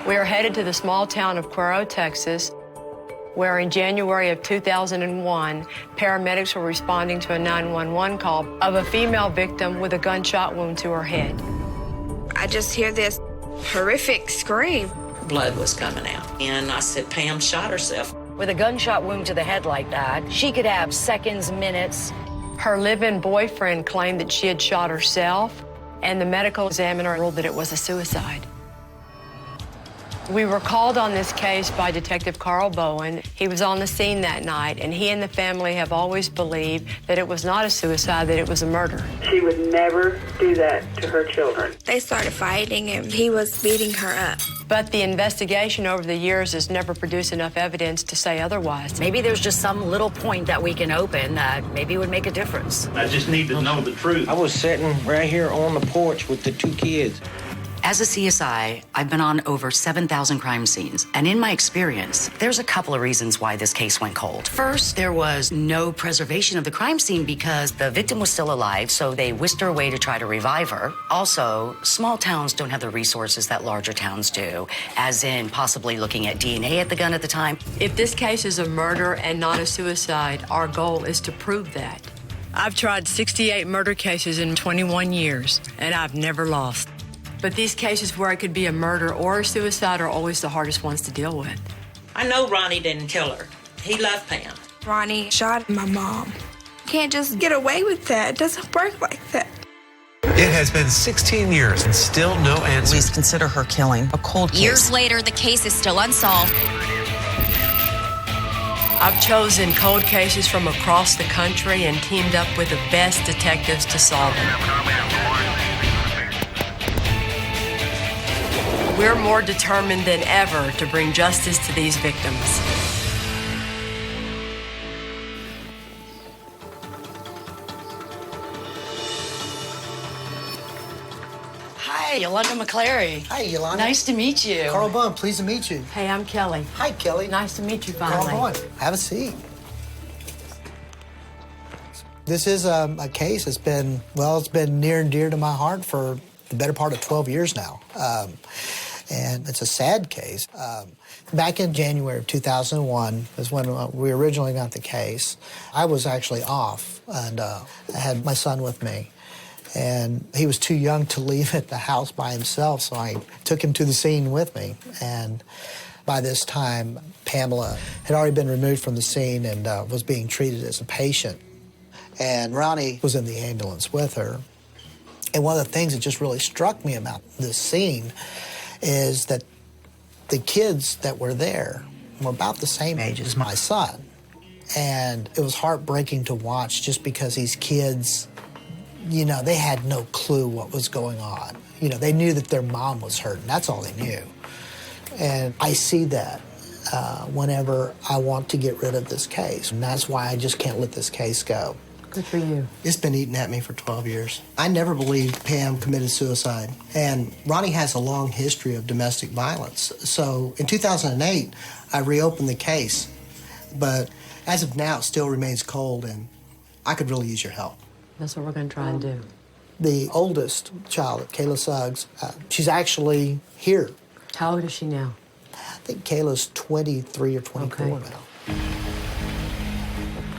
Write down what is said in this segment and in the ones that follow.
We are headed to the small town of Cuero, Texas, where in January of 2001, paramedics were responding to a 911 call of a female victim with a gunshot wound to her head. I just hear this horrific scream. Blood was coming out, and I said, Pam shot herself. With a gunshot wound to the head like that, she could have seconds, minutes. Her live-in boyfriend claimed that she had shot herself, and the medical examiner ruled that it was a suicide. We were called on this case by Detective Carl Bowen. He was on the scene that night, and he and the family have always believed that it was not a suicide, that it was a murder. She would never do that to her children. They started fighting, and he was beating her up. But the investigation over the years has never produced enough evidence to say otherwise. Maybe there's just some little point that we can open that maybe would make a difference. I just need to know the truth. I was sitting right here on the porch with the 2 kids. As a CSI, I've been on over 7,000 crime scenes, and in my experience, there's a couple of reasons why this case went cold. First, there was no preservation of the crime scene because the victim was still alive, so they whisked her away to try to revive her. Also, small towns don't have the resources that larger towns do, as in possibly looking at DNA at the gun at the time. If this case is a murder and not a suicide, our goal is to prove that. I've tried 68 murder cases in 21 years, and I've never lost. But these cases where it could be a murder or a suicide are always the hardest ones to deal with. I know Ronnie didn't kill her. He loved Pam. Ronnie shot my mom. Can't just get away with that. It doesn't work like that. It has been 16 years and still no answer. Police consider her killing a cold case. Years later, the case is still unsolved. I've chosen cold cases from across the country and teamed up with the best detectives to solve them. We're more determined than ever to bring justice to these victims. Hi, Yolanda McClary. Hi, Yolanda. Nice to meet you. Carl Bowen, pleased to meet you. Hey, I'm Kelly. Hi, Kelly. Nice to meet you finally. Carl Bowen, have a seat. This is a case that's been, well, it's been near and dear to my heart for the better part of 12 years now. And it's a sad case. Back in January of 2001 is when we originally got the case. I was actually off, and I had my son with me. And he was too young to leave at the house by himself, so I took him to the scene with me. And by this time, Pamela had already been removed from the scene and was being treated as a patient. And Ronnie was in the ambulance with her. And one of the things that just really struck me about this scene is that the kids that were there were about the same age as my son. And it was heartbreaking to watch just because these kids, you know, they had no clue what was going on. You know, they knew that their mom was hurt, and that's all they knew. And I see that whenever I want to get rid of this case. And that's why I just can't let this case go. Good for you. It's been eating at me for 12 years. I never believed Pam committed suicide. And Ronnie has a long history of domestic violence. So in 2008, I reopened the case. But as of now, it still remains cold, and I could really use your help. That's what we're going to try and do. The oldest child, Kayla Suggs, she's actually here. How old is she now? I think Kayla's 23 or 24 Okay. now.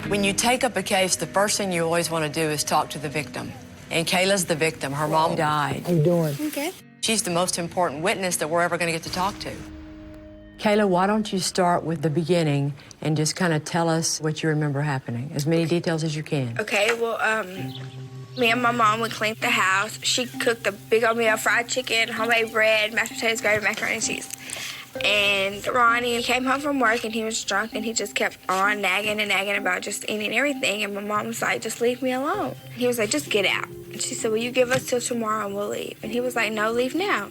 When you take up a case, the first thing you always want to do is talk to the victim. And Kayla's the victim. Her mom died. How you doing? Okay. She's the most important witness that we're ever going to get to talk to. Kayla, why don't you start with the beginning and just kind of tell us what you remember happening, as many details as you can. Okay, well, me and my mom would clean the house. She cooked a big old meal of fried chicken, homemade bread, mashed potatoes, gravy, macaroni and cheese. And Ronnie came home from work, and he was drunk, and he just kept on nagging and nagging about just eating everything. And my mom was like, just leave me alone. He was like, just get out. And she said, well, you give us till tomorrow and we'll leave. And he was like, no, leave now.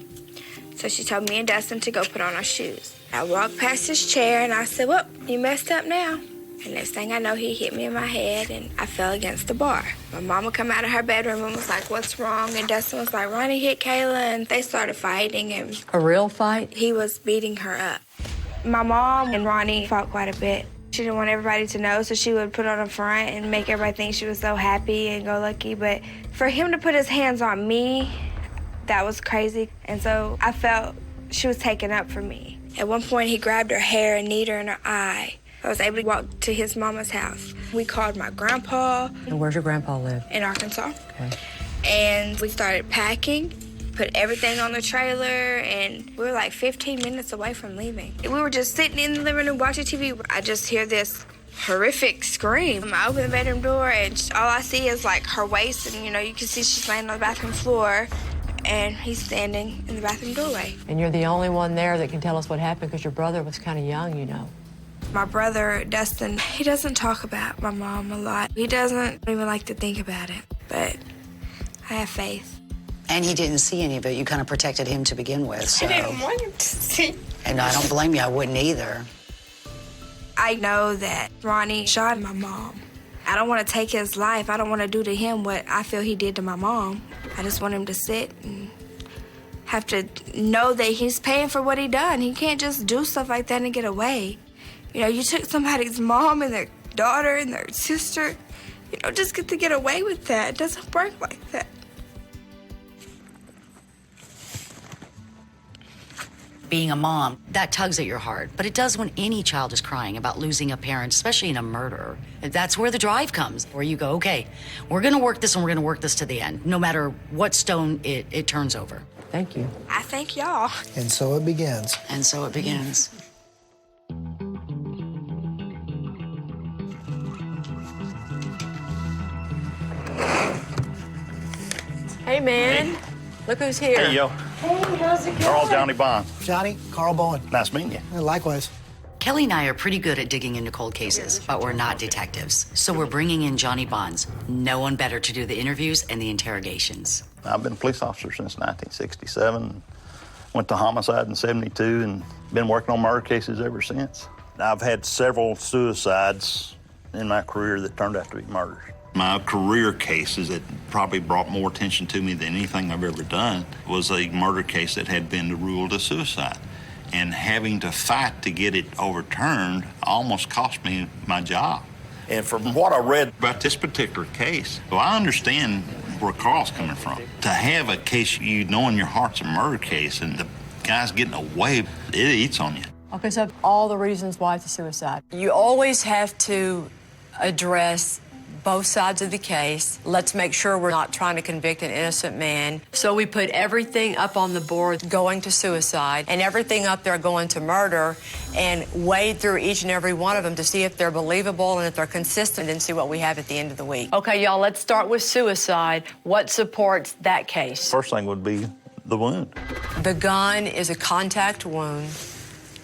So she told me and Dustin to go put on our shoes. I walked past his chair, and I said, well, you messed up now. And next thing I know, he hit me in my head, and I fell against the bar. My mama come out of her bedroom and was like, what's wrong? And Dustin was like, Ronnie hit Kayla, and they started fighting. And A real fight? he was beating her up. My mom and Ronnie fought quite a bit. She didn't want everybody to know, so she would put on a front and make everybody think she was so happy and go lucky. But for him to put his hands on me, that was crazy. And so I felt She was taken up for me. At one point, he grabbed her hair and kneed her in her eye. I was able to walk to his mama's house. We called my grandpa. And where's your grandpa live? In Arkansas. Okay. And we started packing, put everything on the trailer, and we were like 15 minutes away from leaving. We were just sitting in the living room watching TV. I just hear this horrific scream. I open the bedroom door, and all I see is like her waist, and you can see she's laying on the bathroom floor, and he's standing in the bathroom doorway. And you're the only one there that can tell us what happened because your brother was kind of young, My brother, Dustin, he doesn't talk about my mom a lot. He doesn't even like to think about it, but I have faith. And he didn't see any of it. You kind of protected him to begin with, so. I didn't want him to see. And I don't blame you. I wouldn't either. I know that Ronnie shot my mom. I don't want to take his life. I don't want to do to him what I feel he did to my mom. I just want him to sit and have to know that he's paying for what he done. He can't just do stuff like that and get away. You took somebody's mom and their daughter and their sister. You don't just get to get away with that. It doesn't work like that. Being a mom, that tugs at your heart. But it does when any child is crying about losing a parent, especially in a murder. That's where the drive comes, where you go, okay, we're going to work this and we're going to work this to the end, no matter what stone it turns over. Thank you. I thank y'all. And so it begins. And so it begins. Hey, man. Look who's here. Hey, yo. Hey, how's it going? Carl Johnny Bond. Johnny, Carl Bowen. Nice meeting you. Likewise. Kelly and I are pretty good at digging into cold cases, but we're not detectives. So we're bringing in Johnny Bonds. No one better to do the interviews and the interrogations. I've been a police officer since 1967. Went to homicide in 72 and been working on murder cases ever since. I've had several suicides in my career that turned out to be murders. My career cases that probably brought more attention to me than anything I've ever done was a murder case that had been ruled a suicide. And having to fight to get it overturned almost cost me my job. And from what I read about this particular case, well, I understand where Carl's coming from. To have a case you know in your heart's a murder case and the guy's getting away, it eats on you. Okay, so all the reasons why it's a suicide. You always have to address both sides of the case. Let's make sure we're not trying to convict an innocent man. So we put everything up on the board going to suicide and everything up there going to murder and wade through each and every one of them to see if they're believable and if they're consistent and see what we have at the end of the week. Okay, y'all, let's start with suicide. What supports that case? First thing would be the wound. The gun is a contact wound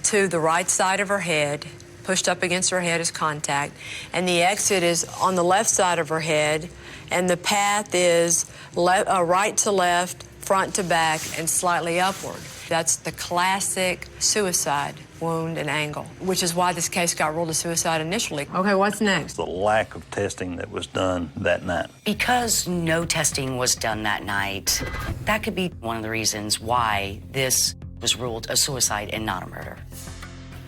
to the right side of her head. Pushed up against her head is contact, and the exit is on the left side of her head, and the path is right to left, front to back, and slightly upward. That's the classic suicide wound and angle, which is why this case got ruled a suicide initially. Okay, what's next? The lack of testing that was done that night. Because no testing was done that night, that could be one of the reasons why this was ruled a suicide and not a murder.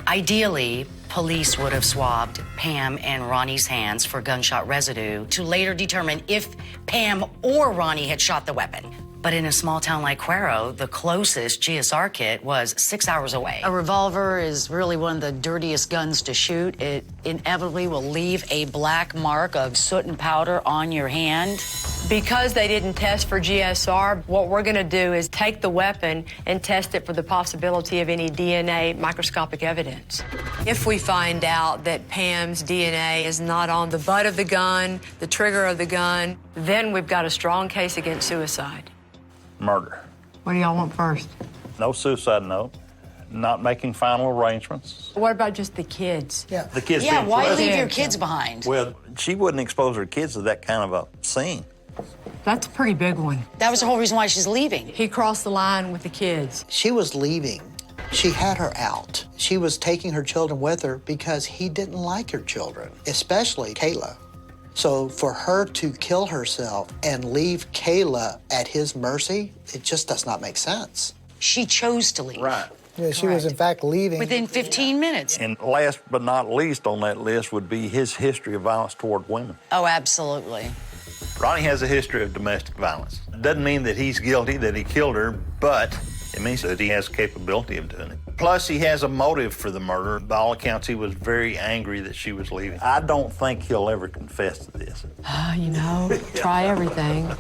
Ideally, police would have swabbed Pam and Ronnie's hands for gunshot residue to later determine if Pam or Ronnie had shot the weapon. But in a small town like Cuero, the closest GSR kit was 6 hours away. A revolver is really one of the dirtiest guns to shoot. It inevitably will leave a black mark of soot and powder on your hand. Because they didn't test for GSR, what we're going to do is take the weapon and test it for the possibility of any DNA microscopic evidence. If we find out that Pam's DNA is not on the butt of the gun, the trigger of the gun, then we've got a strong case against suicide. Murder. What do y'all want first? No suicide note. Not making final arrangements. What about just the kids? Yeah. The kids Yeah, being why present. leave your kids behind? Well, she wouldn't expose her kids to that kind of a scene. That's a pretty big one. That was the whole reason why she's leaving. He crossed the line with the kids. She was leaving. She had her out. She was taking her children with her because he didn't like her children, especially Kayla. So for her to kill herself and leave Kayla at his mercy, it just does not make sense. She chose to leave. Right. Yeah, she was in fact leaving. Within 15 minutes. And last but not least on that list would be his history of violence toward women. Oh, absolutely. Ronnie has a history of domestic violence. Doesn't mean that he's guilty, that he killed her, but It means that he has capability of doing it. Plus, he has a motive for the murder. By all accounts, he was very angry that she was leaving. I don't think he'll ever confess to this. You know, try everything.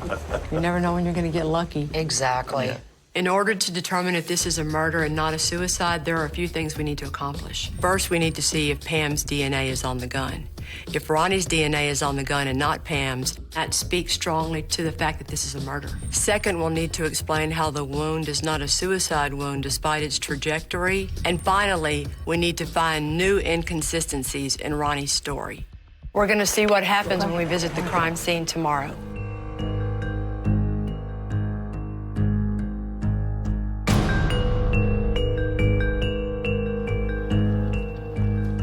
You never know when you're going to get lucky. Exactly. Yeah. In order to determine if this is a murder and not a suicide, there are a few things we need to accomplish. First, we need to see if Pam's DNA is on the gun. If Ronnie's DNA is on the gun and not Pam's, that speaks strongly to the fact that this is a murder. Second, we'll need to explain how the wound is not a suicide wound despite its trajectory. And finally, we need to find new inconsistencies in Ronnie's story. We're going to see what happens when we visit the crime scene tomorrow.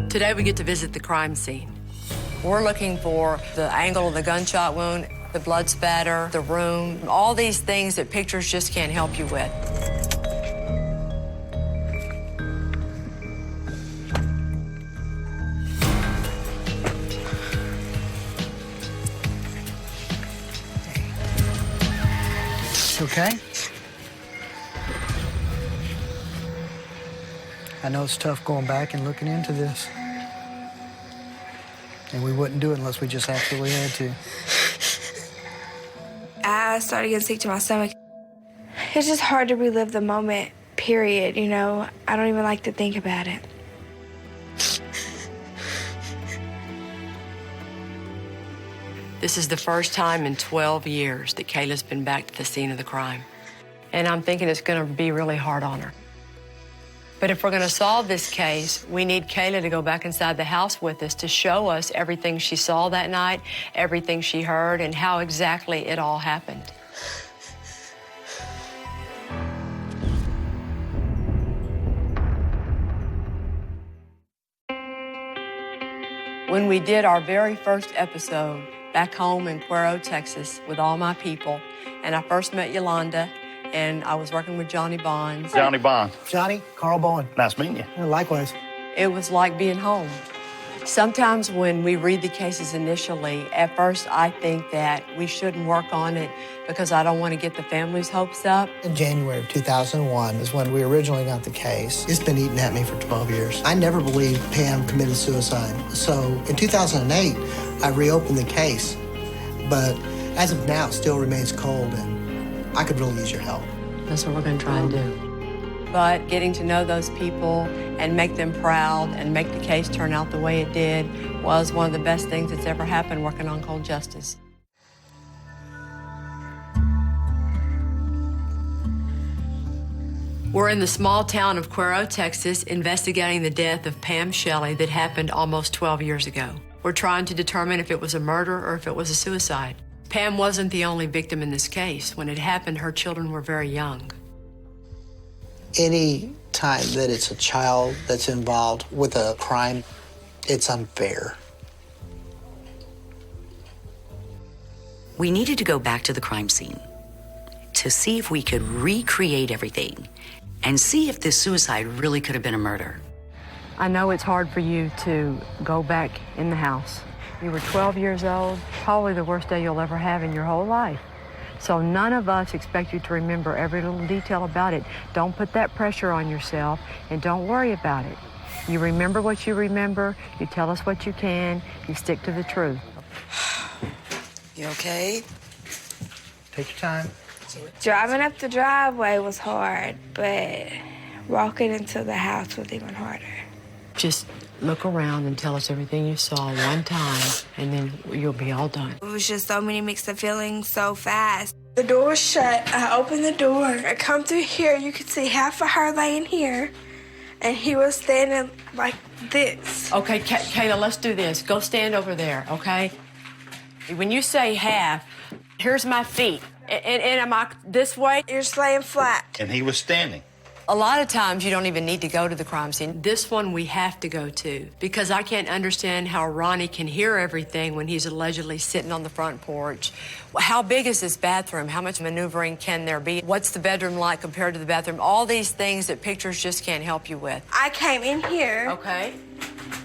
Today we get to visit the crime scene. We're looking for the angle of the gunshot wound, the blood spatter, the room, all these things that pictures just can't help you with. Okay? I know it's tough going back and looking into this. And we wouldn't do it unless we just absolutely had to. I started getting sick to my stomach. It's just hard to relive the moment, period, you know? I don't even like to think about it. This is the first time in 12 years that Kayla's been back to the scene of the crime. And I'm thinking it's gonna be really hard on her. But if we're gonna solve this case, we need Kayla to go back inside the house with us to show us everything she saw that night, everything she heard, and how exactly it all happened. When we did our very first episode back home in Cuero, Texas, with all my people, and I first met Yolanda, and I was working with Johnny Bonds. Johnny Bond. Johnny, Carl Bowen. Nice meeting you. Yeah, likewise. It was like being home. Sometimes when we read the cases initially, at first I think that we shouldn't work on it because I don't want to get the family's hopes up. In January of 2001 is when we originally got the case. It's been eating at me for 12 years. I never believed Pam committed suicide. So in 2008, I reopened the case. But as of now, it still remains cold, and I could really use your help. That's what we're going to try and do. But getting to know those people and make them proud and make the case turn out the way it did was one of the best things that's ever happened working on Cold Justice. We're in the small town of Cuero, Texas, investigating the death of Pam Shelley that happened almost 12 years ago. We're trying to determine if it was a murder or if it was a suicide. Pam wasn't the only victim in this case. When it happened, her children were very young. Any time that it's a child that's involved with a crime, it's unfair. We needed to go back to the crime scene to see if we could recreate everything and see if this suicide really could have been a murder. I know it's hard for you to go back in the house. You were 12 years old, probably the worst day you'll ever have in your whole life. So none of us expect you to remember every little detail about it. Don't put that pressure on yourself, and don't worry about it. You remember what you remember, you tell us what you can, you stick to the truth. You okay? Take your time. Driving up the driveway was hard, but walking into the house was even harder. Just look around and tell us everything you saw one time, and then you'll be all done. It was just so many mixed feelings so fast. The door was shut. I opened the door. I come through here. You could see half of her laying here, and he was standing like this. Okay, Kayla, let's do this. Go stand over there, okay? When you say half, here's my feet. And am I this way? You're just laying flat. And he was standing. A lot of times you don't even need to go to the crime scene. This one we have to go to because I can't understand how Ronnie can hear everything when he's allegedly sitting on the front porch. How big is this bathroom? How much maneuvering can there be? What's the bedroom like compared to the bathroom? All these things that pictures just can't help you with. I came in here. Okay.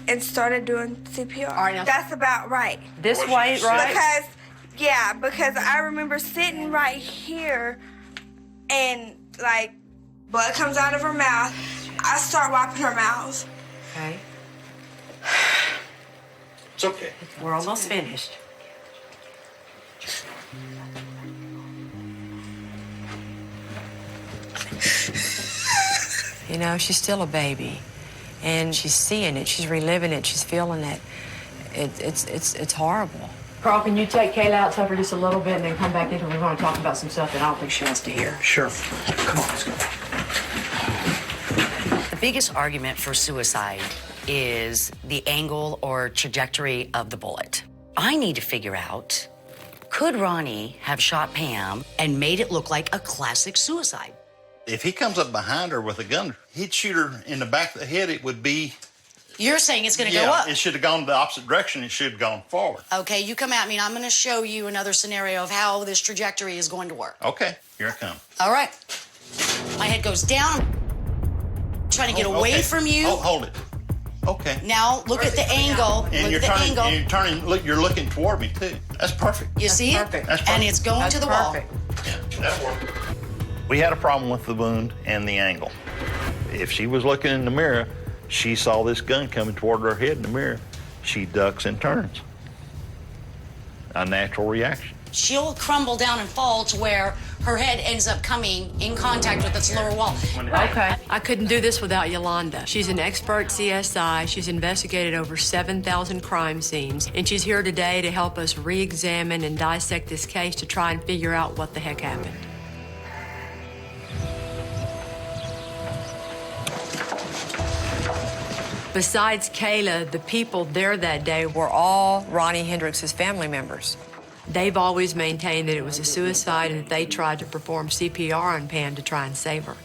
And started doing CPR. All right, now that's about right. This way, right? Because I remember sitting right here and like Blood comes out of her mouth. I start wiping her mouth. Okay. It's okay. We're almost finished. You know, she's still a baby, and she's seeing it, she's reliving it, she's feeling it. It's horrible. Carl, can you take Kayla outside for just a little bit and then come back in? We're going to talk about some stuff that I don't think she wants to hear. Sure. Come on, let's go. The biggest argument for suicide is the angle or trajectory of the bullet. I need to figure out, could Ronnie have shot Pam and made it look like a classic suicide? If he comes up behind her with a gun, he'd shoot her in the back of the head. It would be... You're saying it's going to go up? Yeah, it should have gone the opposite direction. It should have gone forward. Okay, you come at me, and I'm going to show you another scenario of how this trajectory is going to work. Okay, here I come. All right. My head goes down. Trying to get away from you. Oh, hold it. Okay. Now, look at the angle. And look at the angle. And you're turning, look, you're looking toward me, too. That's perfect. You see it? That's perfect. And it's going to the wall. Yeah, that worked. We had a problem with the wound and the angle. If she was looking in the mirror, she saw this gun coming toward her head in the mirror. She ducks and turns. A natural reaction. She'll crumble down and fall to where her head ends up coming in contact with its lower wall. Okay. I couldn't do this without Yolanda. She's an expert CSI. She's investigated over 7,000 crime scenes, and she's here today to help us re-examine and dissect this case to try and figure out what the heck happened. Besides Kayla, the people there that day were all Ronnie Hendricks' family members. They've always maintained that it was a suicide and that they tried to perform CPR on Pam to try and save her.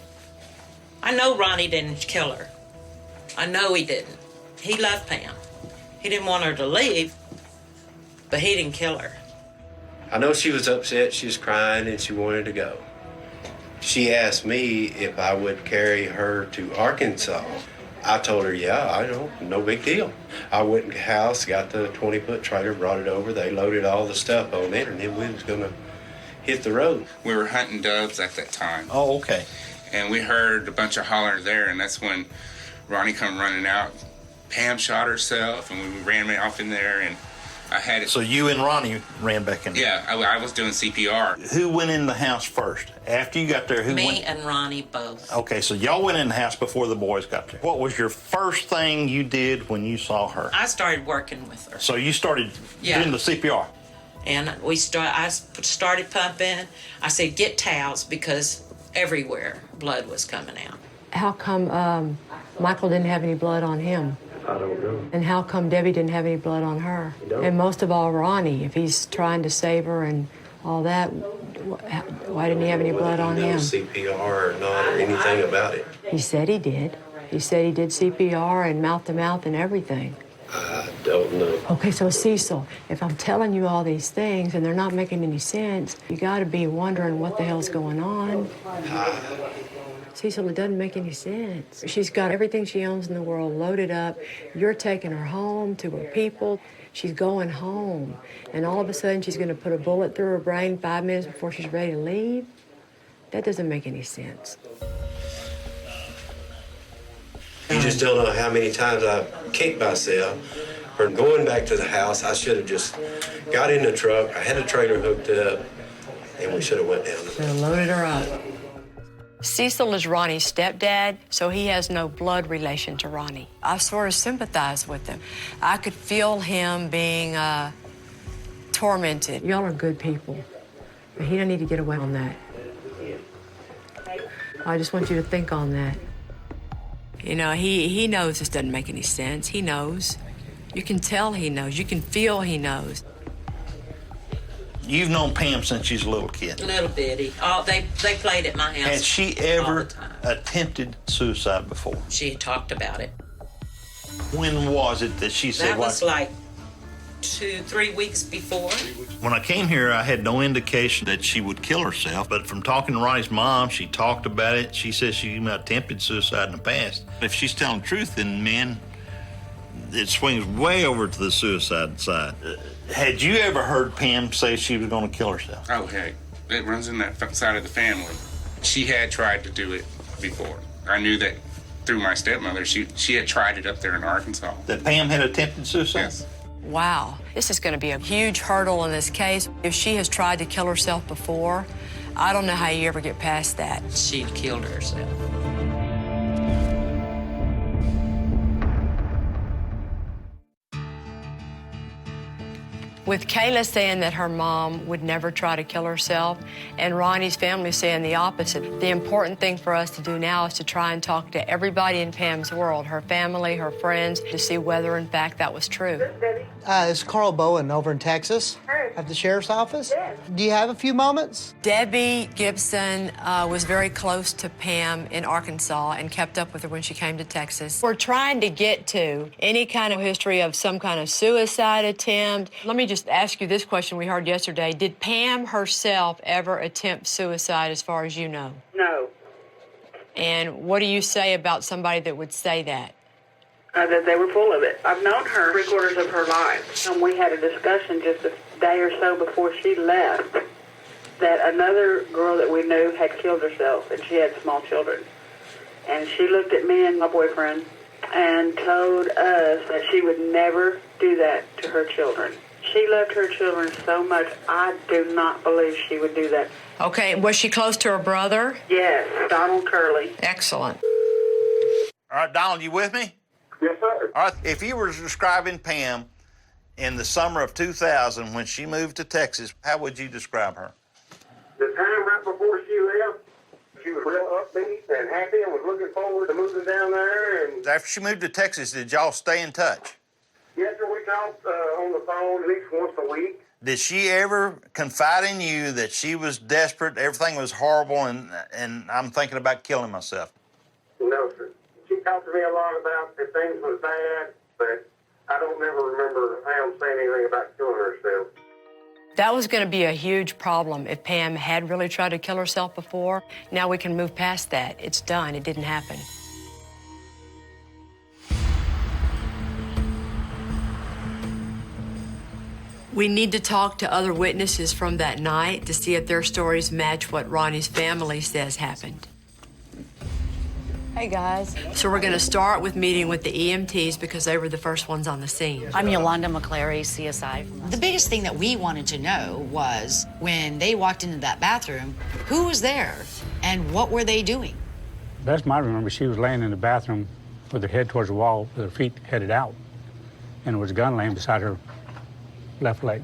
I know Ronnie didn't kill her. I know he didn't. He loved Pam. He didn't want her to leave, but he didn't kill her. I know she was upset, she was crying, and she wanted to go. She asked me if I would carry her to Arkansas. I told her, yeah, I know, no big deal. I went in the house, got the 20-foot trailer, brought it over. They loaded all the stuff on it, and then we was going to hit the road. We were hunting doves at that time. Oh, okay. And we heard a bunch of hollering there, and that's when Ronnie come running out. Pam shot herself, and we ran off in there, and I had it. So you and Ronnie ran back in there? Yeah, I was doing CPR. Who went in the house first? After you got there, who went? Me and Ronnie both. Okay, so y'all went in the house before the boys got there. What was your first thing you did when you saw her? I started working with her. So you started doing the CPR? And I started pumping. I said, get towels, because everywhere blood was coming out. How come Michael didn't have any blood on him? I don't know. And how come Debbie didn't have any blood on her? And most of all, Ronnie, if he's trying to save her and all that, why didn't he have any blood on him? CPR or not, or anything about it. He said he did. He said he did CPR and mouth-to-mouth and everything. I don't know. Okay, so Cecil, if I'm telling you all these things and they're not making any sense, you got to be wondering what the hell's going on. Cecil, it doesn't make any sense. She's got everything she owns in the world loaded up. You're taking her home to her people. She's going home. And all of a sudden, she's going to put a bullet through her brain 5 minutes before she's ready to leave? That doesn't make any sense. You just don't know how many times I've kicked myself for going back to the house. I should have just got in the truck. I had a trailer hooked up, and we should have went down. Should have loaded her up. Cecil is Ronnie's stepdad, so he has no blood relation to Ronnie. I sort of sympathize with him. I could feel him being tormented. Y'all are good people, but he don't need to get away on that. I just want you to think on that. You know, he knows this doesn't make any sense. He knows. You can tell he knows. You can feel he knows. You've known Pam since she's a little kid. Little bitty. They played at my house. Had she ever attempted suicide before? She had talked about it. When was it that she said that was like 2-3 weeks before. When I came here, I had no indication that she would kill herself, but from talking to Ronnie's mom, she talked about it. She says she attempted suicide in the past. If she's telling the truth, then men, it swings way over to the suicide side. Had you ever heard Pam say she was going to kill herself? Oh, heck. It runs in that side of the family. She had tried to do it before. I knew that through my stepmother. She had tried it up there in Arkansas. That Pam had attempted suicide? Yes. Wow, this is going to be a huge hurdle in this case. If she has tried to kill herself before, I don't know how you ever get past that. She killed herself. With Kayla saying that her mom would never try to kill herself, and Ronnie's family saying the opposite, the important thing for us to do now is to try and talk to everybody in Pam's world, her family, her friends, to see whether, in fact, that was true. It's Carl Bowen over in Texas at the sheriff's office. Yes. Do you have a few moments? Debbie Gibson was very close to Pam in Arkansas and kept up with her when she came to Texas. We're trying to get to any kind of history of some kind of suicide attempt. Let me just ask you this question we heard yesterday. Did Pam herself ever attempt suicide as far as you know? No. And what do you say about somebody that would say that? That they were full of it. I've known her 3/4 of her life. And we had a discussion just a day or so before she left that another girl that we knew had killed herself, and she had small children. And she looked at me and my boyfriend and told us that she would never do that to her children. She loved her children so much, I do not believe she would do that. Okay, was she close to her brother? Yes, Donald Curley. Excellent. All right, Donald, you with me? Yes, sir. All right, if you were describing Pam in the summer of 2000 when she moved to Texas, how would you describe her? The time right before she left, she was real upbeat and happy and was looking forward to moving down there. And After she moved to Texas, did y'all stay in touch? yes, sir, we talked on the phone at least once a week. Did she ever confide in you that she was desperate, everything was horrible, and I'm thinking about killing myself? No, sir. She talked to me a lot about if things was bad, but I don't never remember Pam saying anything about killing herself. That was going to be a huge problem if Pam had really tried to kill herself before. Now we can move past that. It's done. It didn't happen. We need to talk to other witnesses from that night to see if their stories match what Ronnie's family says happened. Hey, guys. So we're going to start with meeting with the EMTs because they were the first ones on the scene. I'm Yolanda McClary, CSI. The biggest thing that we wanted to know was when they walked into that bathroom, who was there and what were they doing? Best I remember, she was laying in the bathroom with her head towards the wall, with her feet headed out, and there was a gun laying beside her left leg.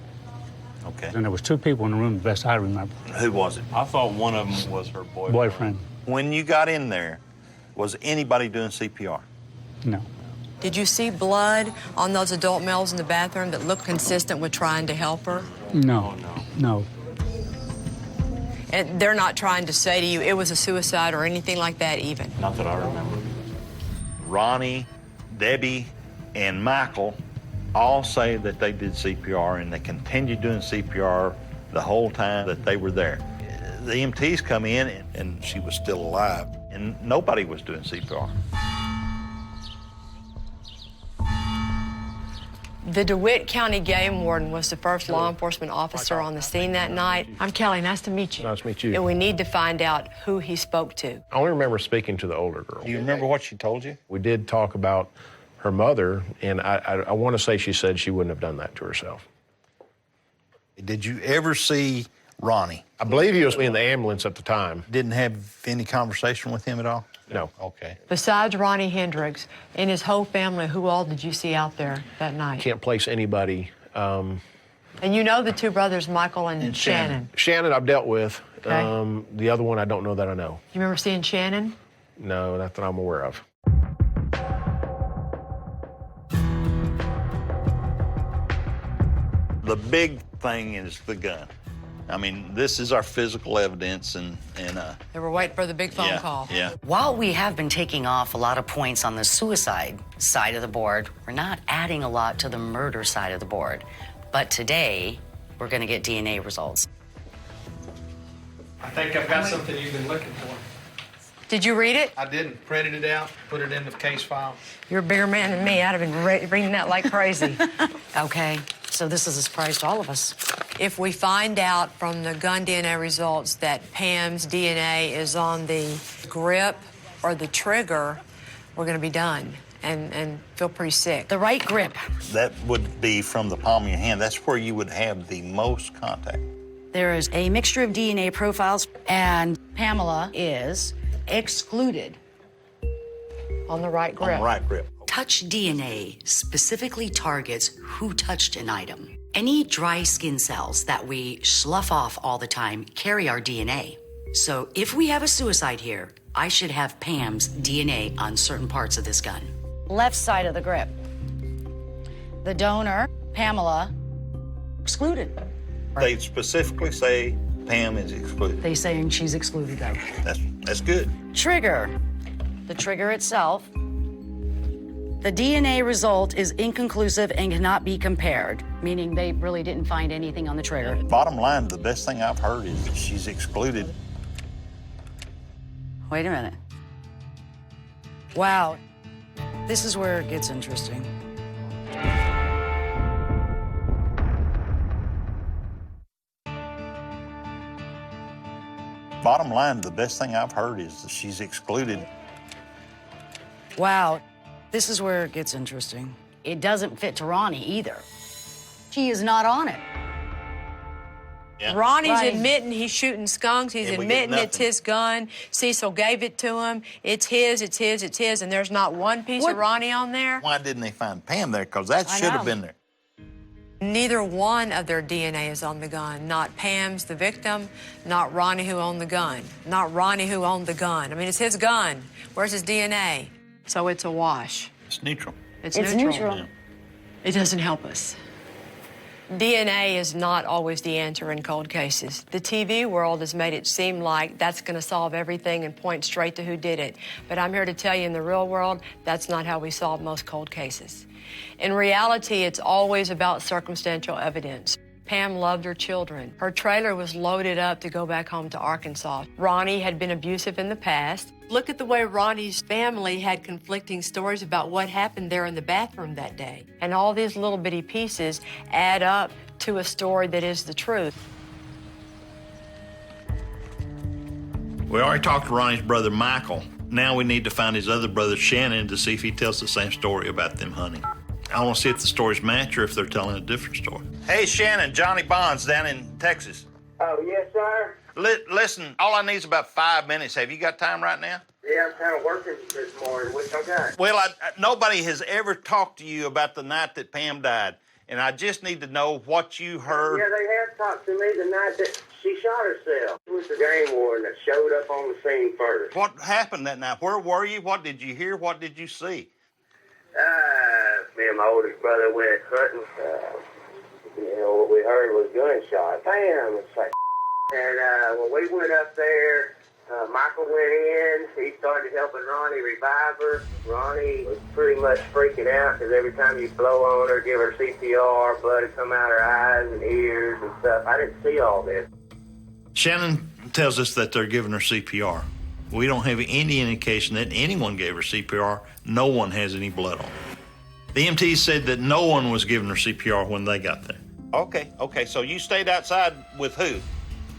Okay. And there was two people in the room, the best I remember. Who was it? I thought one of them was her Boyfriend. When you got in there, was anybody doing CPR? No. Did you see blood on those adult males in the bathroom that looked consistent with trying to help her? No. No. And they're not trying to say to you it was a suicide or anything like that even? Not that I remember. Ronnie, Debbie, and Michael all say that they did CPR, and they continued doing CPR the whole time that they were there. The EMTs come in, and she was still alive, and nobody was doing CPR. The DeWitt County Game Warden was the first law enforcement officer on the scene that night. I'm Kelly. Nice to meet you. Nice to meet you. And we need to find out who he spoke to. I only remember speaking to the older girl. Do you remember what she told you? We did talk about her mother, and I want to say she said she wouldn't have done that to herself. Did you ever see Ronnie? I believe he was in the ambulance at the time. Didn't have any conversation with him at all? No. Okay. Besides Ronnie Hendricks and his whole family, who all did you see out there that night? Can't place anybody. And you know the two brothers, Michael and Shannon. Shannon I've dealt with. Okay. The other one I don't know that I know. You remember seeing Shannon? No, not that I'm aware of. The big thing is the gun. I mean, this is our physical evidence, and They were waiting for the big phone yeah, call. Yeah. While we have been taking off a lot of points on the suicide side of the board, we're not adding a lot to the murder side of the board. But today, we're going to get DNA results. I think I've got something you've been looking for. Did you read it? I didn't. Printed it out, put it in the case file. You're a bigger man than me. I'd have been reading that like crazy. Okay, so this is a surprise to all of us. If we find out from the gun DNA results that Pam's DNA is on the grip or the trigger, we're going to be done and feel pretty sick. The right grip. That would be from the palm of your hand. That's where you would have the most contact. There is a mixture of DNA profiles, and Pamela is excluded. On the right grip. On the right grip. Touch DNA specifically targets who touched an item. Any dry skin cells that we slough off all the time carry our DNA. So if we have a suicide here, I should have Pam's DNA on certain parts of this gun. Left side of the grip. The donor, Pamela, excluded. They specifically say Pam is excluded. They saying she's excluded though. That's good. Trigger. The trigger itself. The DNA result is inconclusive and cannot be compared, meaning they really didn't find anything on the trigger. Bottom line, the best thing I've heard is that she's excluded. Wait a minute. Wow. This is where it gets interesting. Bottom line, the best thing I've heard is that she's excluded. Wow. This is where it gets interesting. It doesn't fit to Ronnie either. She is not on it. Yeah. Ronnie's admitting he's shooting skunks. He's And we get admitting it's nothing. his gun. Cecil gave it to him. It's his, it's his, it's his, and there's not one piece of Ronnie on there. Why didn't they find Pam there? Because that should have been there. Neither one of their DNA is on the gun. Not Pam's, the victim, not Ronnie who owned the gun. Not Ronnie who owned the gun. I mean, it's his gun. Where's his DNA? So it's a wash. It's neutral. It's neutral. Yeah. It doesn't help us. DNA is not always the answer in cold cases. The TV world has made it seem like that's going to solve everything and point straight to who did it. But I'm here to tell you, in the real world, that's not how we solve most cold cases. In reality, it's always about circumstantial evidence. Pam loved her children. Her trailer was loaded up to go back home to Arkansas. Ronnie had been abusive in the past. Look at the way Ronnie's family had conflicting stories about what happened there in the bathroom that day. And all these little bitty pieces add up to a story that is the truth. We already talked to Ronnie's brother, Michael. Now we need to find his other brother, Shannon, to see if he tells the same story about them hunting. I want to see if the stories match or if they're telling a different story. Hey, Shannon, Johnny Bonds down in Texas. Oh, yes, sir? Listen, all I need is about 5 minutes. Have you got time right now? Yeah, I'm kind of working this morning. What's okay? Well, nobody has ever talked to you about the night that Pam died, and I just need to know what you heard. Yeah, they have talked to me the night that she shot herself. It was the game warden that showed up on the scene first. What happened that night? Where were you? What did you hear? What did you see? Me and my oldest brother went hunting. What we heard was gunshot. Bam! It's like, and when we went up there, Michael went in. He started helping Ronnie revive her. Ronnie was pretty much freaking out because every time you blow on her, give her CPR, blood would come out her eyes and ears and stuff. I didn't see all this. Shannon tells us that they're giving her CPR. We don't have any indication that anyone gave her CPR. No one has any blood on her. The EMTs said that no one was giving her CPR when they got there. Okay, so you stayed outside with who?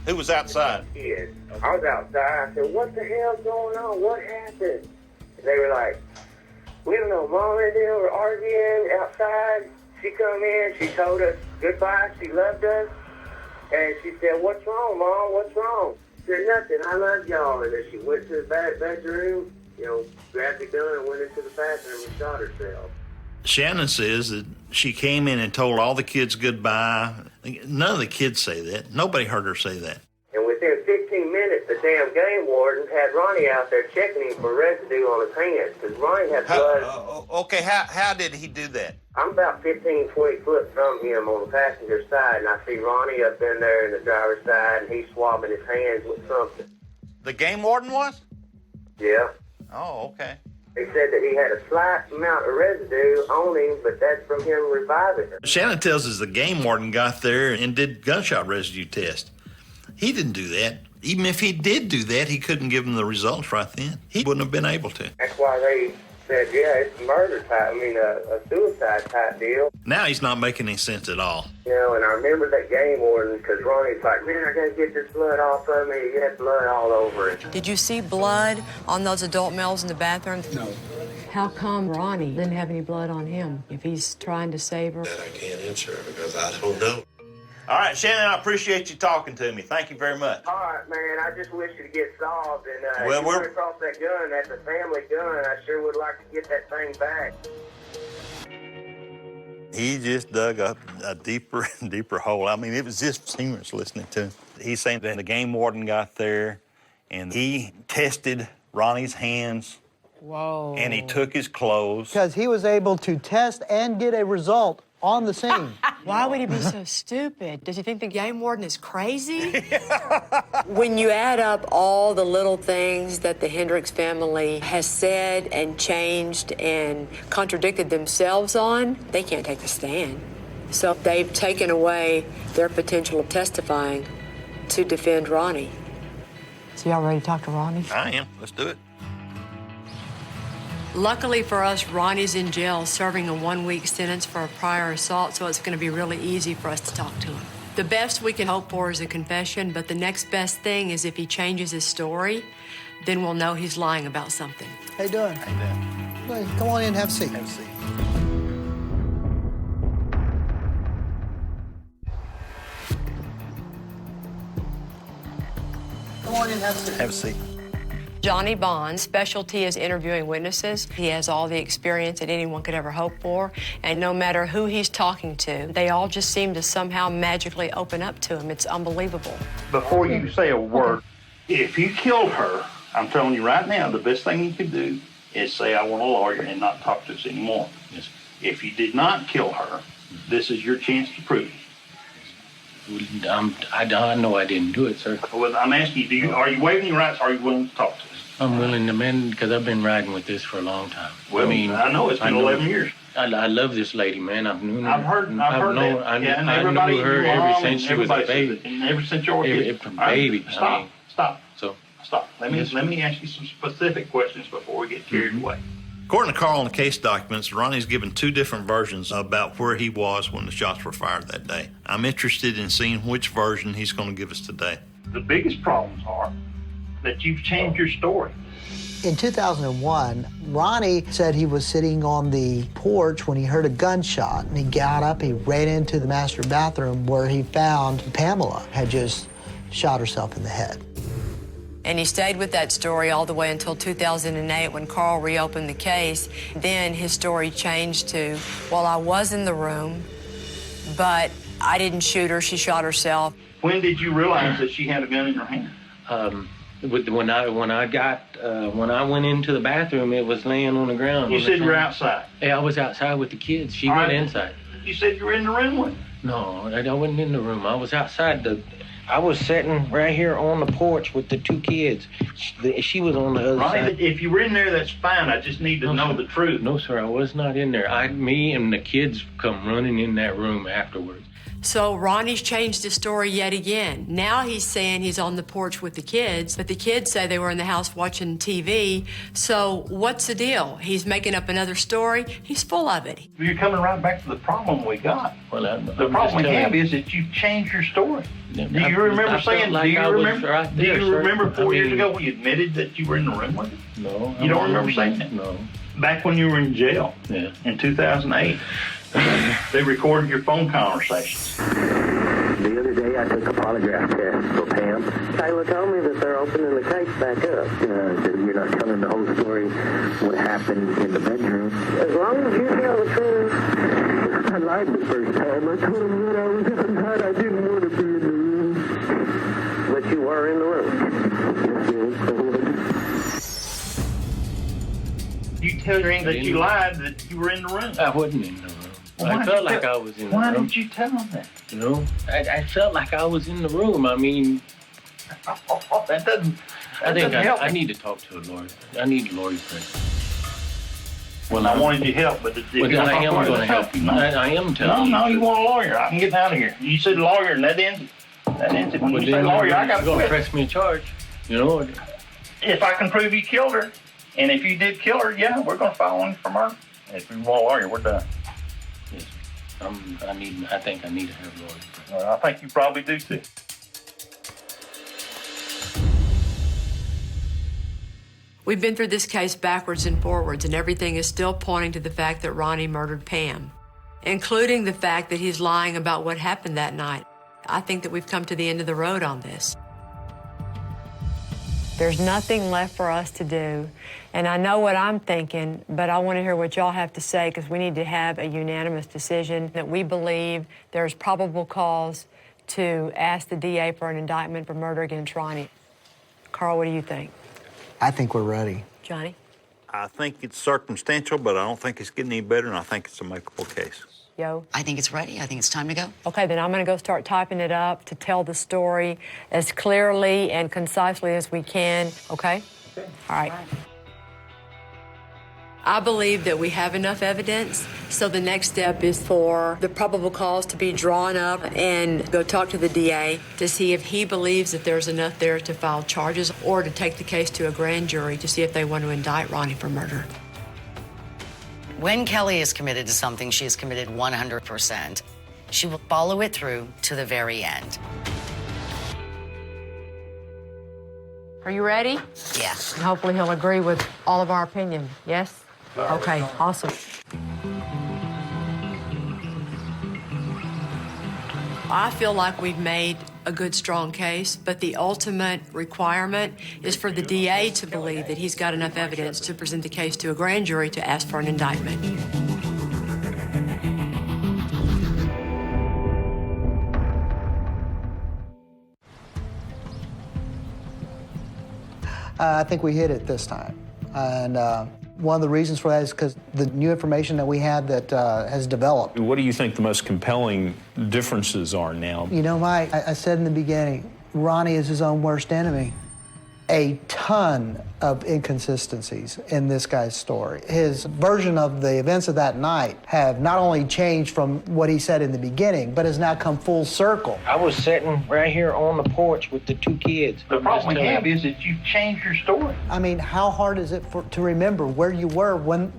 Who was outside? Kids. I was outside. I said, what the hell's going on? What happened? And they were like, we don't know. Mom and them were arguing outside. She come in. She told us goodbye. She loved us. And she said, what's wrong, Mom? What's wrong? She said, nothing. I love y'all. And then she went to the bedroom, grabbed the gun and went into the bathroom and shot herself. Shannon says that she came in and told all the kids goodbye. None of the kids say that. Nobody heard her say that. And within 15 minutes, the damn game warden had Ronnie out there checking him for residue on his hands because Ronnie had blood. How did he do that? I'm about 15, 20 foot from him on the passenger side, and I see Ronnie up in there in the driver's side, and he's swabbing his hands with something. The game warden was? Yeah. Oh, okay. He said that he had a slight amount of residue on him, but that's from him reviving her. Shannon tells us the game warden got there and did gunshot residue test. He didn't do that. Even if he did do that, he couldn't give him the results right then. He wouldn't have been able to. That's why said, yeah, it's a murder type, a suicide type deal. Now he's not making any sense at all. You know, and I remember that game warden, because Ronnie's like, man, I gotta get this blood off of me. He had blood all over it. Did you see blood on those adult males in the bathroom? No. How come Ronnie didn't have any blood on him if he's trying to save her? That I can't answer because I don't know. All right, Shannon, I appreciate you talking to me. Thank you very much. All right, man, I just wish it'd get solved. And Well, if you run across that gun, that's a family gun. I sure would like to get that thing back. He just dug up a deeper and deeper hole. I mean, it was just seamless listening to him. He's saying that the game warden got there, and he tested Ronnie's hands. Whoa. And he took his clothes. Because he was able to test and get a result on the scene. Why would he be so stupid? Does he think the game warden is crazy? When you add up all the little things that the Hendricks family has said and changed and contradicted themselves on, they can't take the stand. So they've taken away their potential of testifying to defend Ronnie. So y'all ready to talk to Ronnie? I am. Let's do it. Luckily for us, Ronnie's in jail serving a 1-week sentence for a prior assault, so it's going to be really easy for us to talk to him. The best we can hope for is a confession, but the next best thing is if he changes his story, then we'll know he's lying about something. How you doing? How you doing? Come on in, have a seat. Have a seat. Come on in, have a seat. Have a seat. Johnny Bond's specialty is interviewing witnesses. He has all the experience that anyone could ever hope for, and no matter who he's talking to, they all just seem to somehow magically open up to him. It's unbelievable. Before you say a word, if you killed her, I'm telling you right now, the best thing you can do is say, I want a lawyer and not talk to us anymore. Yes. If you did not kill her, this is your chance to prove it. I know I didn't do it, sir. Well, I'm asking you, are you waiving your rights or are you willing to talk to us? I'm willing to mend because I've been riding with this for a long time. Well, I know it's been 11 years. I love this lady, man. I've known her. I've heard that. I knew her ever since she was a baby. And ever since you were a kid. Baby. Stop. Let me ask you some specific questions before we get carried away. According to Carl in the case documents, Ronnie's given 2 different versions about where he was when the shots were fired that day. I'm interested in seeing which version he's going to give us today. The biggest problems are that you've changed your story. In 2001, Ronnie said he was sitting on the porch when he heard a gunshot, and he got up, he ran into the master bathroom where he found Pamela had just shot herself in the head. And he stayed with that story all the way until 2008 when Carl reopened the case. Then his story changed to, well, I was in the room, but I didn't shoot her, she shot herself. When did you realize that she had a gun in her hand? When I went into the bathroom, it was laying on the ground. You said you were outside? Yeah, I was outside with the kids. She went inside. You said you were in the room with her? No, I wasn't in the room. I was outside. I was sitting right here on the porch with the 2 kids. She was on the other side. If you were in there, that's fine. I just need to know the truth. No, sir, I was not in there. Me and the kids come running in that room afterwards. So Ronnie's changed his story yet again. Now he's saying he's on the porch with the kids, but the kids say they were in the house watching TV. So what's the deal? He's making up another story. He's full of it. You're coming right back to the problem we got. Well, the problem we have is that you've changed your story. Do you remember saying, do you remember 4 years ago when you admitted that you were in the room with him? No. You don't remember saying that? No. Back when you were in jail in 2008. They recorded your phone conversations. The other day I took a polygraph test for Pam. Taylor told me that they're opening the case back up. You're not telling the whole story, what happened in the bedroom. As long as you tell the truth. I lied the first time. I told him that I was outside. I didn't want to be in the room. But you were in the room. You tell your aunt that you lied that you were in the room. I wasn't in the room. I felt like I was in the room. Why did you tell him that? You know, I felt like I was in the room. I mean, that doesn't help. I need to talk to a lawyer. I need a lawyer friend. Well, I wanted your help, but if I am going to help you. I am telling you. No, you want a lawyer. I can get out of here. You said lawyer, and that ends it. That ends it. When you say lawyer, I got to quit. You're going to press me a charge, you know. If I can prove you killed her, And if you did kill her, yeah, we're going to file one for murder. If we won't lawyer, we're done. Yes. I think I need to have a lawyer. Well, I think you probably do too. We've been through this case backwards and forwards, and everything is still pointing to the fact that Ronnie murdered Pam, including the fact that he's lying about what happened that night. I think that we've come to the end of the road on this. There's nothing left for us to do, and I know what I'm thinking, but I want to hear what y'all have to say, because we need to have a unanimous decision that we believe there's probable cause to ask the DA for an indictment for murder against Ronnie. Carl, what do you think? I think we're ready. Johnny? I think it's circumstantial, but I don't think it's getting any better, and I think it's a makeable case. Yo? I think it's ready. I think it's time to go. Okay, then I'm going to go start typing it up to tell the story as clearly and concisely as we can, okay? All right. I believe that we have enough evidence, so the next step is for the probable cause to be drawn up and go talk to the DA to see if he believes that there's enough there to file charges or to take the case to a grand jury to see if they want to indict Ronnie for murder. When Kelly is committed to something, she is committed 100%. She will follow it through to the very end. Are you ready? Yeah. And hopefully he'll agree with all of our opinion, yes? Okay, awesome. I feel like we've made a good, strong case, but the ultimate requirement is for the DA to believe that he's got enough evidence to present the case to a grand jury to ask for an indictment. I think we hit it this time. And one of the reasons for that is because the new information that we had that has developed. What do you think the most compelling differences are now? You know, Mike, I said in the beginning, Ronnie is his own worst enemy. A ton of inconsistencies in this guy's story. His version of the events of that night have not only changed from what he said in the beginning, but has now come full circle. I was sitting right here on the porch with the two kids. The problem we have is that you've changed your story. I mean, how hard is it to remember where you were when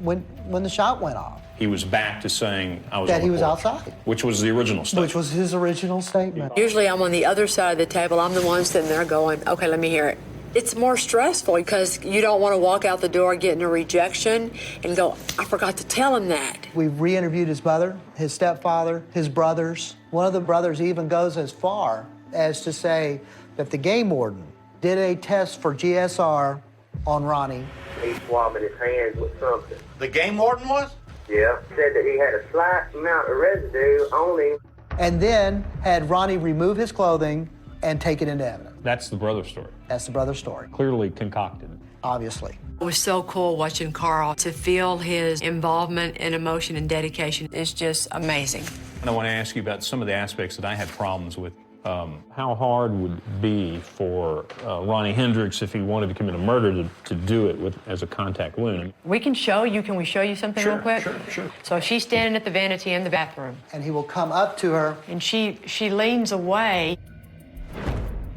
the shot went off? He was back to saying I was that on the he was porch, outside. Which was the original statement. Which was his original statement. Usually I'm on the other side of the table. I'm the one sitting there going, okay, let me hear it. It's more stressful because you don't want to walk out the door getting a rejection and go, I forgot to tell him that. We've re-interviewed his mother, his stepfather, his brothers. One of the brothers even goes as far as to say that the game warden did a test for GSR on Ronnie. He's swabbing his hands with something. The game warden was? Yeah. Said that he had a slight amount of residue on him. And then had Ronnie remove his clothing and take it into evidence. That's the brother story. That's the brother story. Clearly concocted. Obviously. It was so cool watching Carl. To feel his involvement and emotion and dedication is just amazing. And I want to ask you about some of the aspects that I had problems with. How hard would it be for Ronnie Hendricks, if he wanted to commit a murder, to do it as a contact wound? We can show you. Can we show you something real quick? Sure. So she's standing at the vanity in the bathroom. And he will come up to her. And she leans away.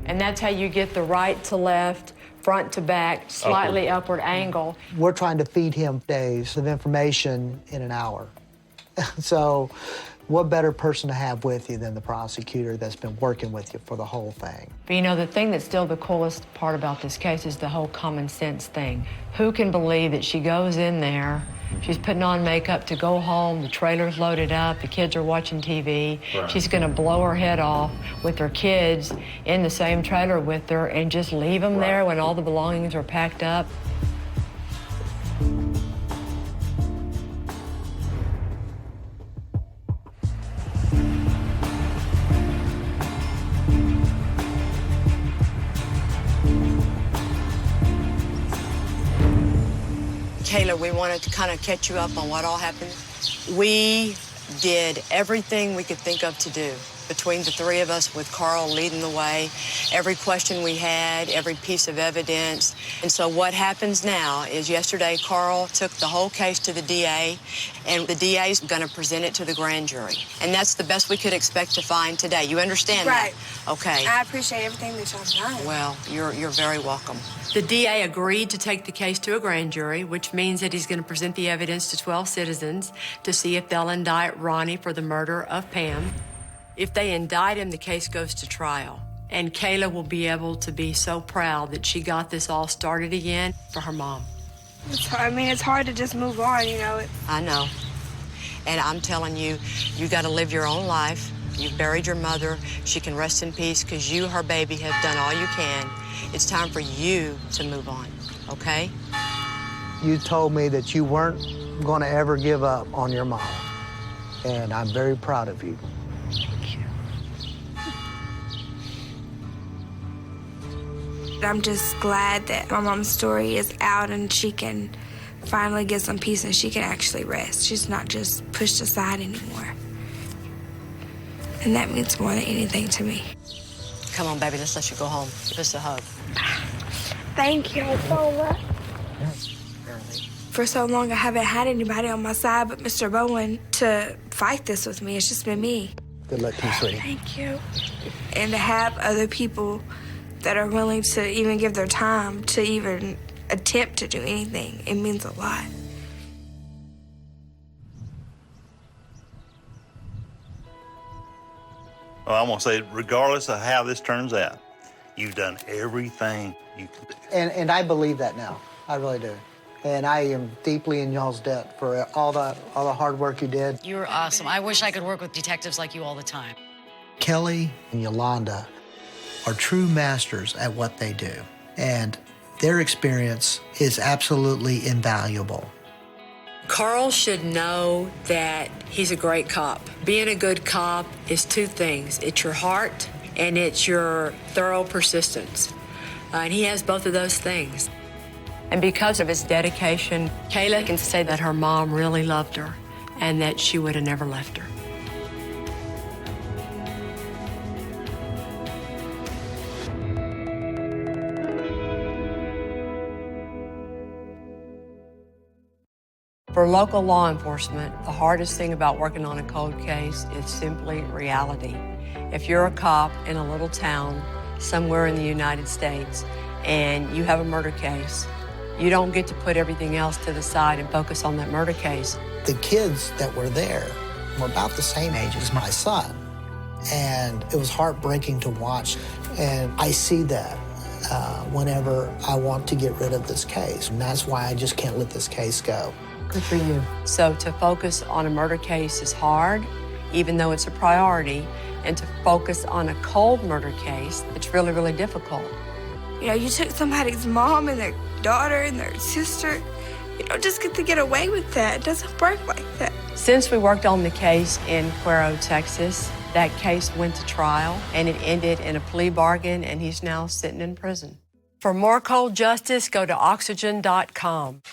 And that's how you get the right to left, front to back, slightly upward angle. We're trying to feed him days of information in an hour. So what better person to have with you than the prosecutor that's been working with you for the whole thing? But you know, the thing that's still the coolest part about this case is the whole common sense thing. Who can believe that she goes in there, she's putting on makeup to go home, the trailer's loaded up, the kids are watching TV, Right. She's gonna blow her head off with her kids in the same trailer with her and just leave them there when all the belongings are packed up? Kayla, we wanted to kind of catch you up on what all happened. We did everything we could think of to do between the three of us, with Carl leading the way. Every question we had, every piece of evidence. And so what happens now is yesterday Carl took the whole case to the DA, and the DA is going to present it to the grand jury. And that's the best we could expect to find today. You understand right. that? Okay. I appreciate everything that y'all done. Well, you're very welcome. The DA agreed to take the case to a grand jury, which means that he's going to present the evidence to 12 citizens to see if they'll indict Ronnie for the murder of Pam. If they indict him, the case goes to trial. And Kayla will be able to be so proud that she got this all started again for her mom. It's hard to just move on, you know. I know. And I'm telling you, you got to live your own life. You've buried your mother. She can rest in peace because you, her baby, have done all you can. It's time for you to move on, okay? You told me that you weren't going to ever give up on your mom. And I'm very proud of you. Thank you. I'm just glad that my mom's story is out and she can finally get some peace and she can actually rest. She's not just pushed aside anymore. And that means more than anything to me. Come on, baby, let's let you go home. Give us a hug. Thank you so much. For so long, I haven't had anybody on my side but Mr. Bowen to fight this with me. It's just been me. Good luck to you, sweetie. Thank you. And to have other people that are willing to even give their time to even attempt to do anything, it means a lot. Well, I'm going to say, regardless of how this turns out, you've done everything you can do. And I believe that now. I really do. And I am deeply in y'all's debt for all the hard work you did. You were awesome. I wish I could work with detectives like you all the time. Kelly and Yolanda are true masters at what they do. And their experience is absolutely invaluable. Carl should know that he's a great cop. Being a good cop is two things. It's your heart and it's your thorough persistence. And he has both of those things. And because of his dedication, Kayla can say that her mom really loved her and that she would have never left her. For local law enforcement, the hardest thing about working on a cold case is simply reality. If you're a cop in a little town somewhere in the United States and you have a murder case, you don't get to put everything else to the side and focus on that murder case. The kids that were there were about the same age as my son. And it was heartbreaking to watch. And I see that whenever I want to get rid of this case. And that's why I just can't let this case go. Good for you. So to focus on a murder case is hard, even though it's a priority. And to focus on a cold murder case, it's really, really difficult. You know, you took somebody's mom and their daughter and their sister. You don't just get to get away with that. It doesn't work like that. Since we worked on the case in Cuero, Texas, that case went to trial and it ended in a plea bargain and he's now sitting in prison. For more cold justice, go to oxygen.com.